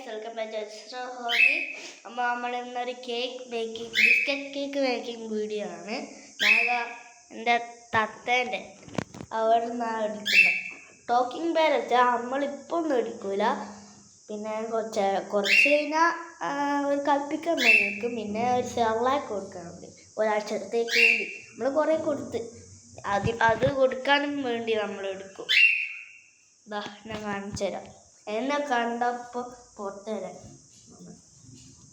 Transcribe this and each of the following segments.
Guys, welcome back to extra hobby. അപ്പോൾ നമ്മൾ ഇന്നൊരു ബിസ്ക്കറ്റ് കേക്ക് മേക്കിംഗ് വീഡിയോ ആണ്. ഞാൻ എൻ്റെ തത്തേൻ്റെ അവിടെ നിന്നാണ് എടുക്കുന്നത്. ടോക്കിംഗ് ബെയർ വെച്ചാൽ നമ്മളിപ്പോൾ ഒന്നും എടുക്കില്ല, പിന്നെ കുറച്ച് കഴിഞ്ഞാൽ ഒരു കളിപ്പിക്കാൻ വേണ്ടി വെക്കും, പിന്നെ ഒരു സെർലാക്ക് കൊടുക്കാറുണ്ട് ഒരാഴ്ചത്തേക്ക് കൂടി. നമ്മൾ കുറേ കൊടുത്ത് അത് കൊടുക്കാനും വേണ്ടി നമ്മൾ എടുക്കും. ഇതാ ഞാൻ കാണിച്ചു തരാം. എന്നെ കണ്ടപ്പോൾ പുറത്തുതരാൻ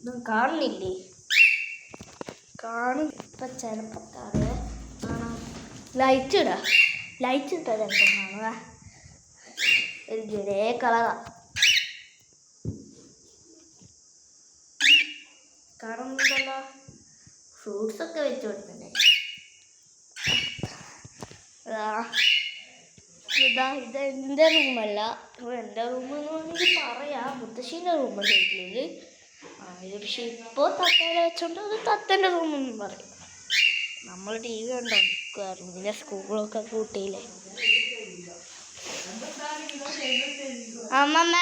ഇതും കാണുന്നില്ലേ? കാണും. ഇപ്പം ചിലപ്പോൾ കാണാം. ലൈറ്റ് ഇട്ടാൽ ചിലപ്പോൾ കാണുക. ഒരു ഗ്രേ കളറാ കാണുന്നുണ്ടല്ലോ. ഫ്രൂട്ട്സൊക്കെ വെച്ച് കൊടുക്കണ്ടേ? ഇത് എൻ്റെ റൂമല്ല, എൻ്റെ റൂമെന്ന് വേണമെങ്കിൽ പറയാം. മുത്തശ്ശീൻ്റെ റൂമല്ല ഇത്. ഇത് പക്ഷെ ഇപ്പോൾ തത്തേനെ വെച്ചോണ്ട് അത് തത്തേൻ്റെ റൂമെന്നും പറയും. നമ്മൾ ടി വി കണ്ടോണ്ടിരിക്കുമായിരുന്നു, പിന്നെ സ്കൂളൊക്കെ കൂട്ടിയില്ലേ. അമ്മമ്മ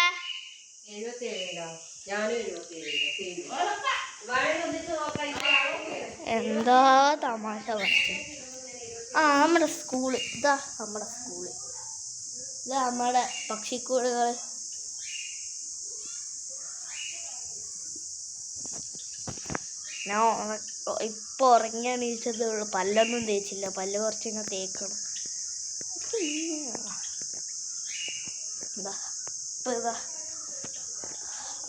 എന്താ തമാശ പറഞ്ഞു. നമ്മുടെ സ്കൂള് ഇതാ, നമ്മുടെ സ്കൂള് ഇത്, നമ്മുടെ പക്ഷിക്കൂടുകൾ. ഞാൻ ഇപ്പോൾ ഉറങ്ങി എണീച്ചതേ ഉള്ളൂ. പല്ലൊന്നും തേച്ചില്ല, പല്ല് കുറച്ചിങ്ങനെ തേക്കണം.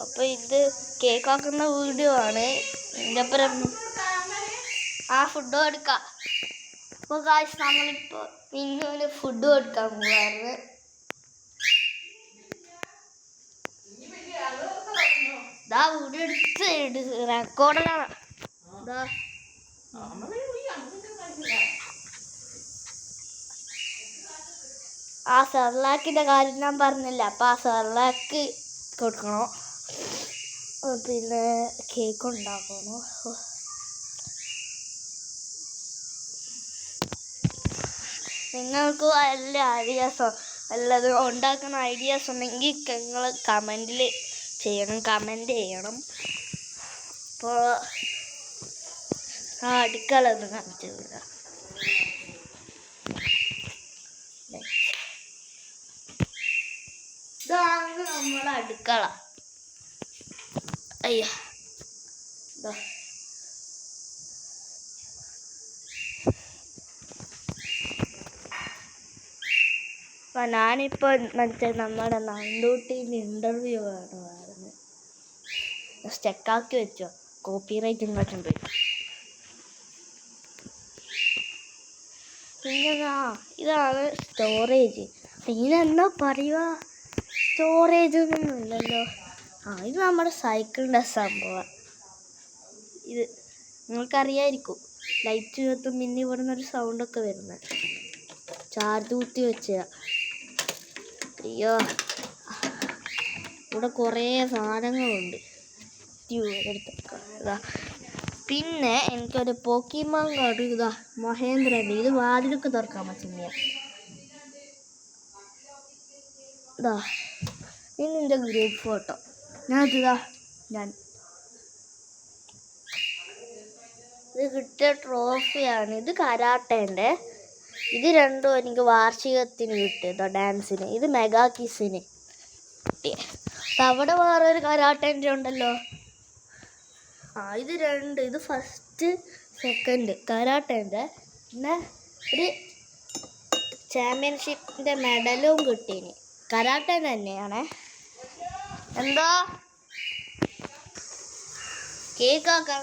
അപ്പോൾ ഇത് കേക്കാക്കുന്ന വീഡിയോ ആണ്. ഇതിൻ്റെ അപ്പുറം ഫുഡ് കൊടുക്കാം. അപ്പോൾ ഗായ്സ്, നമ്മളിപ്പോൾ മിന്നുവിന് ഫുഡ് കൊടുക്കാൻ പോവാറ്. ഇതാ വീഡിയോ എടുത്ത് റെക്കോർഡറാണ്. ഇതാ സെർലാക്കിൻ്റെ കാര്യം ഞാൻ പറഞ്ഞില്ല. അപ്പോൾ സെർലാക്ക് കൊടുക്കണോ, പിന്നെ കേക്ക് ഉണ്ടാക്കണോ. നിങ്ങൾക്ക് വല്ല ഐഡിയാസോ വല്ലതും ഉണ്ടാക്കുന്ന ഐഡിയാസ് ഉണ്ടെങ്കിൽ നിങ്ങൾ കമൻറ്റ് ചെയ്യണം. അപ്പോൾ അടുക്കള ഒന്ന് കാണിച്ചു തരാം. ഇതാണ് നമ്മുടെ അടുക്കള. അയ്യോ, അപ്പം ഞാനിപ്പോൾ നമ്മുടെ നന്ദൂട്ടീൻ്റെ ഇൻ്റർവ്യൂ കാണുമായിരുന്നു. സ്റ്റക്കാക്കി വെച്ചോ, കോപ്പിറൈറ്റ് ഇങ്ങോട്ടും പോയി. പിന്നെ ഇതാണ് സ്റ്റോറേജ്. ഇതിനെന്താ പറയുക? സ്റ്റോറേജ് ഒന്നും ഇല്ലല്ലോ. ഇത് നമ്മുടെ സൈക്കിളിൻ്റെ സംഭവമാണ്. ഇത് നിങ്ങൾക്കറിയായിരിക്കും, ലൈറ്റ് കത്തും പിന്നെ ഇവിടുന്നൊരു സൗണ്ടൊക്കെ വരുന്നത്. ചാർജ് കുത്തി വെച്ചാൽ. അയ്യോ, ഇവിടെ കുറേ സാധനങ്ങളുണ്ട്. എടുത്തേക്കാം. പിന്നെ എനിക്കൊരു പോക്കിമോൻ കാർഡ് ഇതാ, മഹേന്ദ്രൻ്റെ. ഇത് വാതിലൊക്കെ തുറക്കാൻ പറ്റുന്ന. ഇതാ പിന്നെ എൻ്റെ ഗ്രൂപ്പ് ഫോട്ടോ. ഞാൻ ഇത് കിട്ടിയ ട്രോഫിയാണ്. ഇത് കരാട്ടേൻ്റെ. ഇത് രണ്ടും എനിക്ക് വാർഷികത്തിന് കിട്ടിയതോ, ഡാൻസിന്. ഇത് മെഗാ കിസിന് കിട്ടിയ. അവിടെ വേറൊരു കരാട്ടേൻ്റെ ഉണ്ടല്ലോ. ഇത് രണ്ട്. ഇത് ഫസ്റ്റ് സെക്കൻഡ് കരാട്ടേൻ്റെ. പിന്നെ ഒരു ചാമ്പ്യൻഷിപ്പിൻ്റെ മെഡലും കിട്ടീന്. കരാട്ടേൻ്റെ തന്നെയാണേ. എന്തോ കേക്കാക്കാൻ